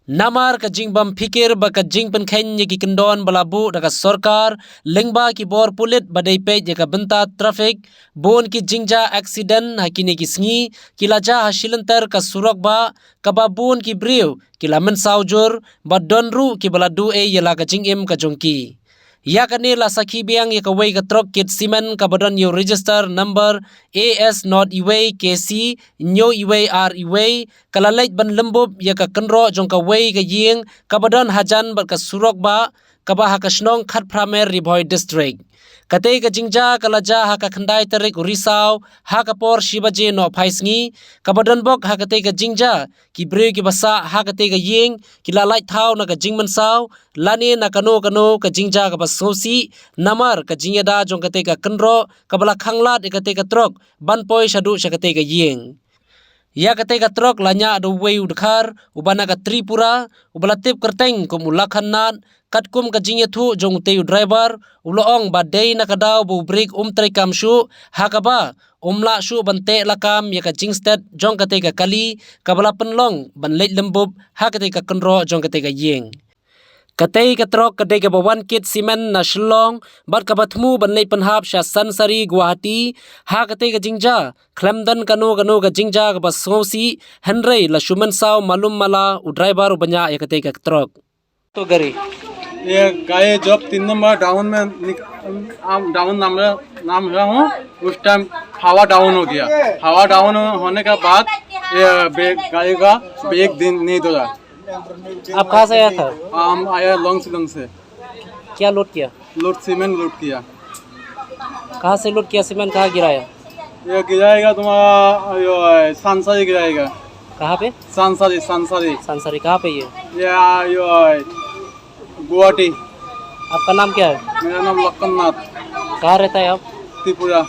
Namar ka jingbam fikir ba ka jingpen khenye ki kendon balabu daga sorkar lengba ki bor pulit badai pe je ka benta trafik bon ki jingja accident hakini ki sngi kilaja hasilantar ka surok ba kababun ki briu kila men saujur ba donru ki baladu e yela ka jingim ka jongki ya kani la sakhi biang ya kawai ka trok kit simen ka badon yo register number AS not iway KC nyo iway R iway kala leit ban lembub ya ka kenro jong ka wei ka ying ka badon hajan bar ka surok ba ka ba ha ka snong khat pramer ribhoi district kate ka jingja kalaja ha ka khandai tarik risau ha ka por shibaje no phaisngi ka badon bok ha kate ka jingja ki bre ki basa ha kate ka ying ki la light thau na ka jingman sau lani na kano ka jingja ka basosi namar ka jingeda jong kate ka kenro ka bala khanglat kate ka trok ban poi shadu shakate ka ying ya kate ka trok lanya adu wei udkhar ubana ka tripura ubalatip kerteng kum ulakhanat katkum ka jingye thu jong teu driver uloong ba dei na kadaw bu break trai kam shu hakaba la shu bante lakam ya ka jingstet jong kate ka kali kabala penlong ban leit lembub ha kate ka kenro jong kate ka yeng Katay katrok katay ka bawan kit simen na Shillong bat kabatmu banlay panhap sya Sansari Guwahati ha katay ka jingja Clemdon kano ka jingja ka basngosi Henry la shuman saw malum mala u driver u banya ya katay ka katrok तो गरी ये गाय जब 3 number down में डाउन नाम रहा हूँ उस टाइम हवा डाउन हो गया। हवा डाउन होने के बाद ये गाड़ी का ब्रेक दिन नहीं दौड़ा। आप कहाँ से आया था? हम आया लॉन्ग से। क्या लोड किया? लोड सीमेंट लोड किया। कहाँ से लोड किया सीमेंट? कहाँ गिराया? ये गिराएगा तुम्हारा सांसारी गिराएगा। कहाँ पे? सांसारी कहाँ पे ये गुवाहाटी। आपका नाम क्या है? मेरा नाम लखननाथ। कहाँ रहता है आप? त्रिपुरा।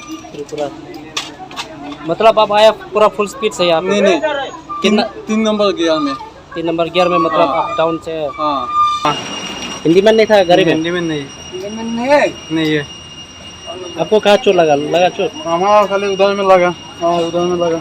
मतलब आप आया पूरा फुल स्पीड से यहाँ? नहीं कितना? 3 नंबर गियर में। 3 नंबर गियर में मतलब हाँ। अप डाउन से? हाँ। हिंदी में नहीं था गाड़ी में? हिंदी में नहीं है। आपको कहाँ चोट लगा चोट? हमारा खाली उधर में लगा। हाँ उधर में लगा।